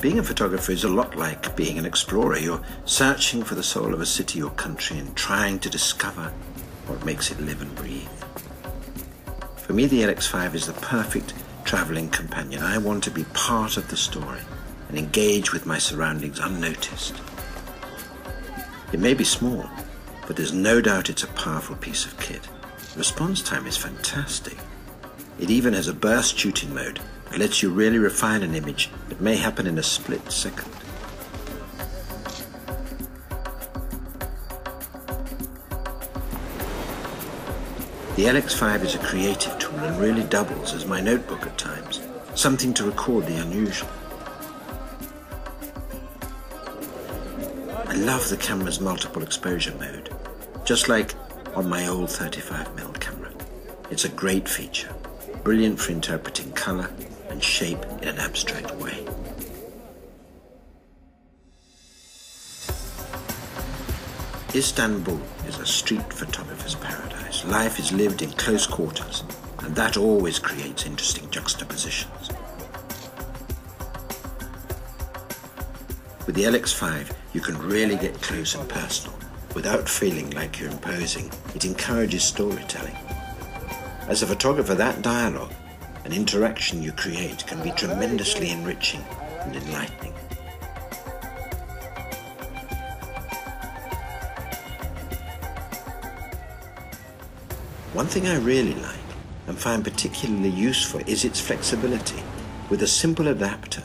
Being a photographer is a lot like being an explorer. You're searching for the soul of a city or country and trying to discover what makes it live and breathe. For me, the LX5 is the perfect traveling companion. I want to be part of the story and engage with my surroundings unnoticed. It may be small, but there's no doubt it's a powerful piece of kit. The response time is fantastic. It even has a burst shooting mode that lets you really refine an image that may happen in a split second. The LX5 is a creative tool and really doubles as my notebook at times, something to record the unusual. I love the camera's multiple exposure mode, just like on my old 35mm camera. It's a great feature, brilliant for interpreting color and shape in an abstract way. Istanbul is a street photographer's paradise. Life is lived in close quarters, and that always creates interesting juxtapositions. With the LX5, you can really get close and personal without feeling like you're imposing. It encourages storytelling. As a photographer, that dialogue and interaction you create can be tremendously enriching and enlightening. One thing I really like and find particularly useful is its flexibility. With a simple adapter,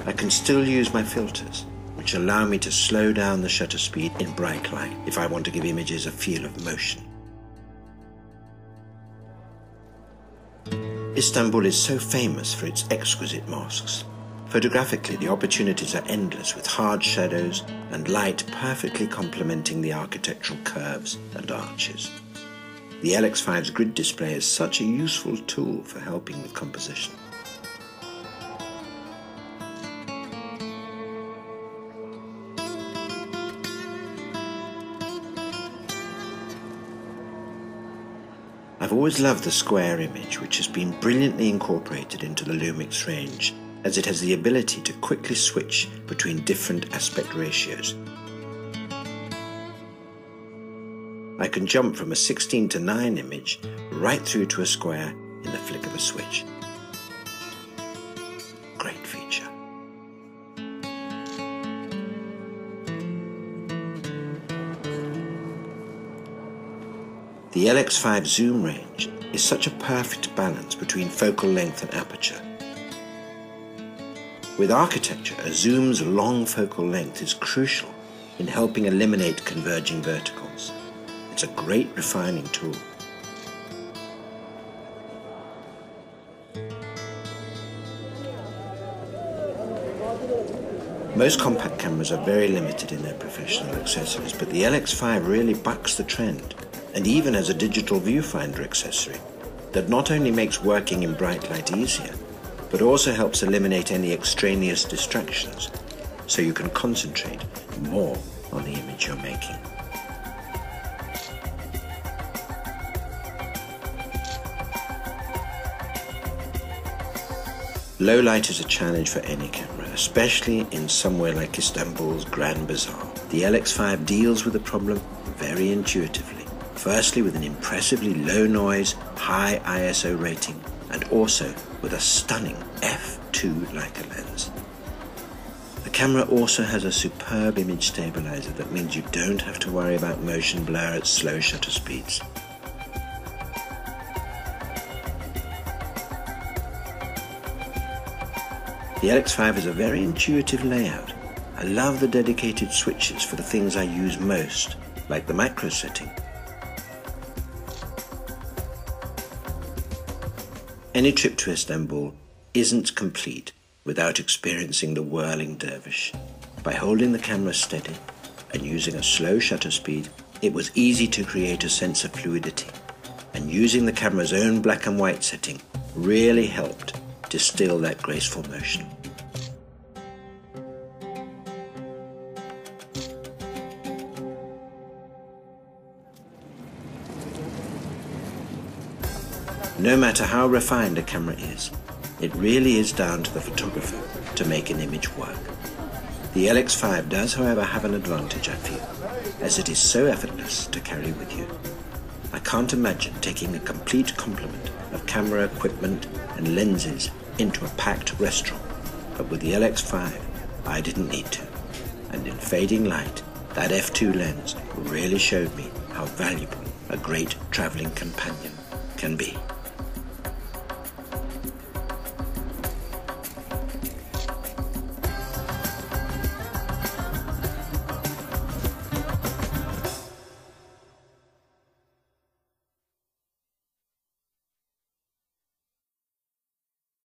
I can still use my filters, which allow me to slow down the shutter speed in bright light if I want to give images a feel of motion. Istanbul is so famous for its exquisite mosques. Photographically, the opportunities are endless, with hard shadows and light perfectly complementing the architectural curves and arches. The LX5's grid display is such a useful tool for helping with composition. I've always loved the square image, which has been brilliantly incorporated into the Lumix range, as it has the ability to quickly switch between different aspect ratios. I can jump from a 16:9 image right through to a square in the flick of a switch. Great feature. The LX5 zoom range is such a perfect balance between focal length and aperture. With architecture, a zoom's long focal length is crucial in helping eliminate converging verticals. It's a great refining tool. Most compact cameras are very limited in their professional accessories, but the LX5 really bucks the trend and even has a digital viewfinder accessory that not only makes working in bright light easier, but also helps eliminate any extraneous distractions so you can concentrate more on the image you're making. Low light is a challenge for any camera, especially in somewhere like Istanbul's Grand Bazaar. The LX5 deals with the problem very intuitively. Firstly, with an impressively low noise, high ISO rating, and also with a stunning f2 Leica lens. The camera also has a superb image stabilizer that means you don't have to worry about motion blur at slow shutter speeds. The LX5 has a very intuitive layout. I love the dedicated switches for the things I use most, like the macro setting. Any trip to Istanbul isn't complete without experiencing the whirling dervish. By holding the camera steady and using a slow shutter speed, it was easy to create a sense of fluidity, and using the camera's own black and white setting really helped distill that graceful motion. No matter how refined a camera is, It really is down to the photographer to make an image work. The LX5 does, however, have an advantage, I feel, as it is so effortless to carry with you. I can't imagine taking a complete complement of camera equipment and lenses into a packed restaurant, but with the LX5, I didn't need to. And in fading light, that f2 lens really showed me how valuable a great traveling companion can be.